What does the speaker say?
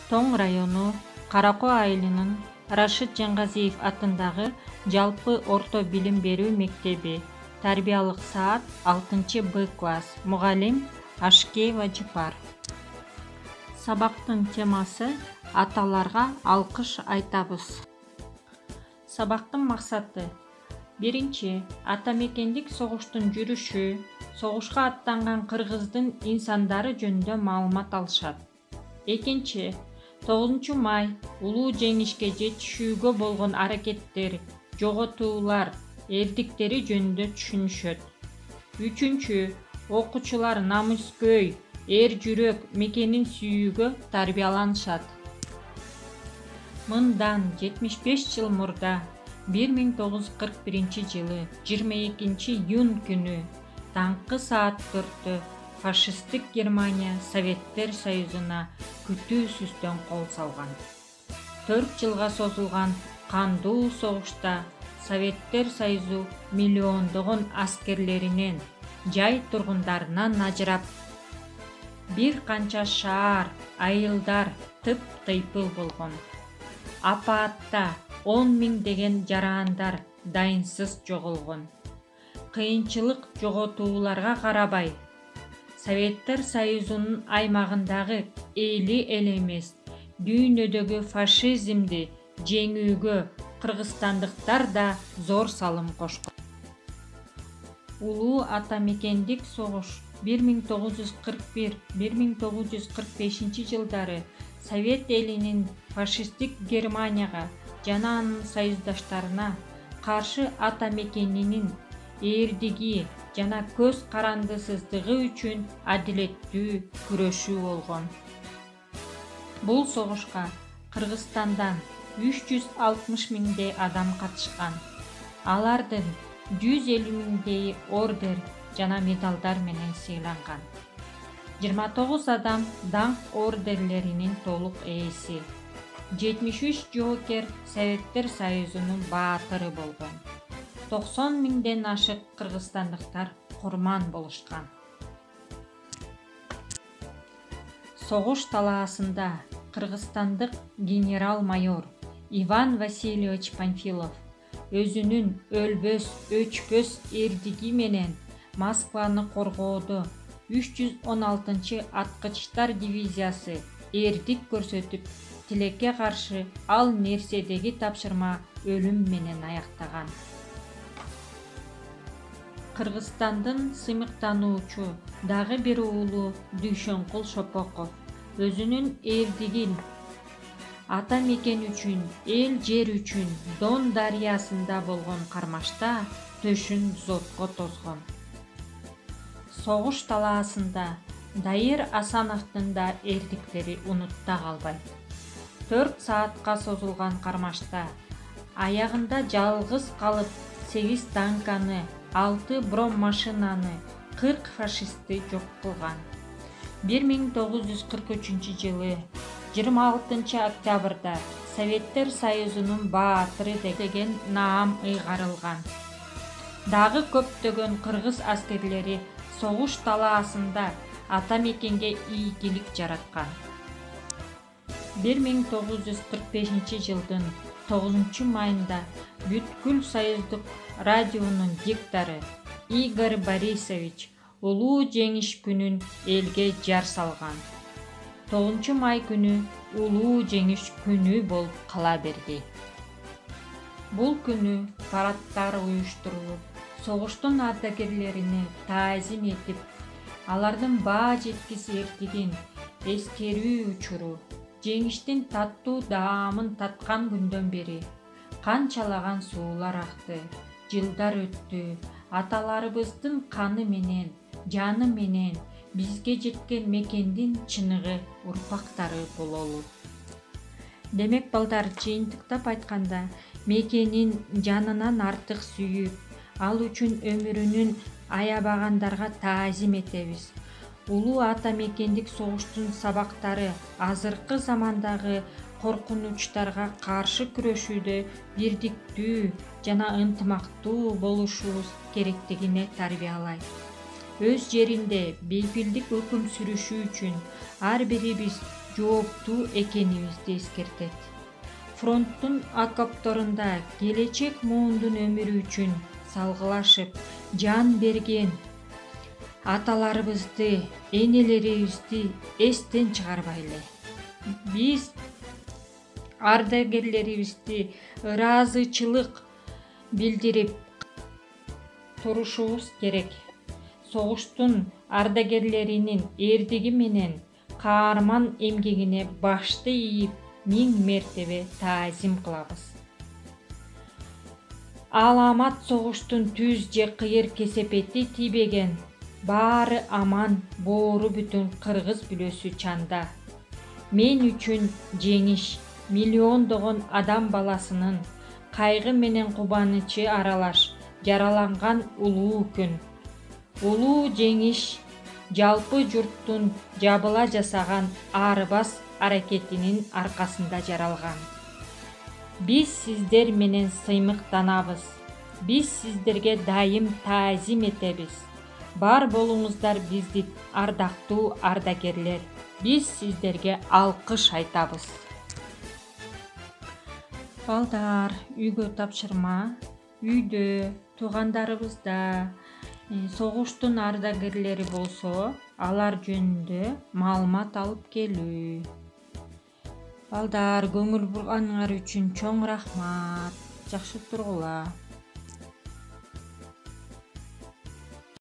Тоң району Каракоо айылынын Рашид Жаңгазиев атындагы жалпы орто билим берүү мектеби. Тарбиялык саат 6-Б класс. Мугалим Ашкеева Жипар. Сабактын темасы аталарга алкыш айтабыз. Сабактын максаты: биринчи, ата мекендик согуштун жүрүшү, согушка аттанган кыргыздын инсандары жөнүндө маалымат алышат. Экинчи, 9 май улуу жеңишке жетишүүгө болгон аракеттер, жоготуулар, эрдиктери жөнүндө түшүнүшөт. Үчүнчү, окуучулар намыскөй, эр жүрөк, мекенин сүйүүгө тарбияланышат. Мындан 75 жыл мурда 1941 жылы 22 июнь күнү таңкы саат 4-тө фашисттик Германия Советтер Союзуна күтүүсүздөн кол салган. 4 жылга созулган кандуу согушта Советтер Союзу миллиондогон аскерлеринен, жай тургундарынан ажырап, бир канча шаар, айылдар тып-тыйпыл болгон. Апаатта 10 миңдеген жарандар дайынсыз жоголгон. Кыйынчылык, жоготууларга карабай, Советтер Союзунун аймагындагы эли эле эмес, дүйнөдөгү фашизмди жеңүүгө кыргызстандыктар да зор салым кошкон. Улуу ата мекендик согуш 1941-1945 жылдары Совет элинин фашисттик Германияга жана анын союздаштарына каршы ата мекенинин эрдиги жана көз карандысыздыгы үчүн адилеттүү күрөшүү болгон. Бул согушка Кыргызстандан 360 миңдей адам катышкан. Алардын 150 миңдейи ордер жана медалдар менен сыйланган. 29 адам даңк ордерлеринин толук ээси. 73 жоокер Советтер Союзунун баатыры болгон. 90 миңден ашык кыргызстандыктар курман болушкан. Согуш талаасында кыргызстандык генерал-майор Иван Васильевич Панфилов өзүнүн өлбөс, өчпөс эрдиги менен Москваны коргоодо 316-аткычтар дивизиясы эрдик көрсөтүп, тилекке каршы ал нерседеги тапшырма өлүм менен аяктаган. Кыргызстандын сыймыктануучу дагы бир уулу Дүйшөнкул Шопоков өзүнүн эрдигин ата мекен үчүн, эл жер үчүн Дон дарыясында болгон кармашта төшүн зотко тозгон. Согуш талаасында Дайыр Асановдун да эрдиктери унутта калбайт. 4 саатка созулган кармашта аягында жалгыз калып 8 танканы, 6 бронмашинаны, 40 фашистти жок кылган. 1943 жылы 26 октябрда Советтер Союзунун баатыры деген наам ыйгарылган. Дагы көптөгөн кыргыз аскерлери согуш талаасында ата мекенге ийгилик жараткан. 1945 жылдын 9 майында бүткүл союздук радионун диктору Игорь Борисович улуу жеңиш күнүн элге жар салган. 9 май күнү улуу жеңиш күнү болуп кала берди. Бул күнү парадтар уюштурулуп, согуштун ардагерлерине таазим этип, алардын баа жеткис эрдигин эскерүү учуру, жеңиштин таттуу даамын таткан күндөн бери канчалаган суулар акты, жылдар өттү, аталарыбыздын каны менен, жаны менен бизге жеткен мекендин чыныгы урпактары бололу. Демек балдар, жыйынтыктап айтканда, мекенин жанынан артык сүйүп, ал үчүн өмүрүнүн аябагандарга таазим этебиз. Улуу ата мекендик согуштун сабактары азыркы замандагы коркунучтарга каршы күрөшүүдө бирдиктүү жана ынтымактуу болушубуз керектигине тарбиялайт. өз жеринде бейпилдик өкүм сүрүшү үчүн ар бирибиз жооптуу экенибизди эскертет. Фронттун окопторунда келечек муундун өмүрү үчүн салгылашып жан берген аталарыбызды, энелерибизди эстен чыгарбайлы. Биз ардагерлерибизди ыраазычылык билдирип турушубуз керек. Согуштун ардагерлеринин эрдиги менен каарман эмгегине башты ийип, 1000 мертебе таазим кылабыз. Аламат согуштун түз же кыйыр кесепети тийбеген, баары аман, боору бүтүн кыргыз бүлөсү чанда. Мен үчүн жеңиш миллиондогон адам баласынын кайгы менен кубанычы аралаш жараланган улуу күн. Улуу жеңиш жалпы журттун жабыла жасаган арыбас аракетинин аркасында жаралган. Биз сиздер менен сыймыктанабыз. Биз сиздерге дайым таазим этебиз. Бар болуңуздар биздин ардактуу ардагерлер. Биз сиздерге алкыш айтабыз. Балдар, үйгө тапшырма. Үйдө туугандарыбызда согуштун ардагерлери болсо, алар жөнүндө маалымат алып келүү. Балдар, көңүл бурганыңар үчүн чоң рахмат. Жакшы тургула.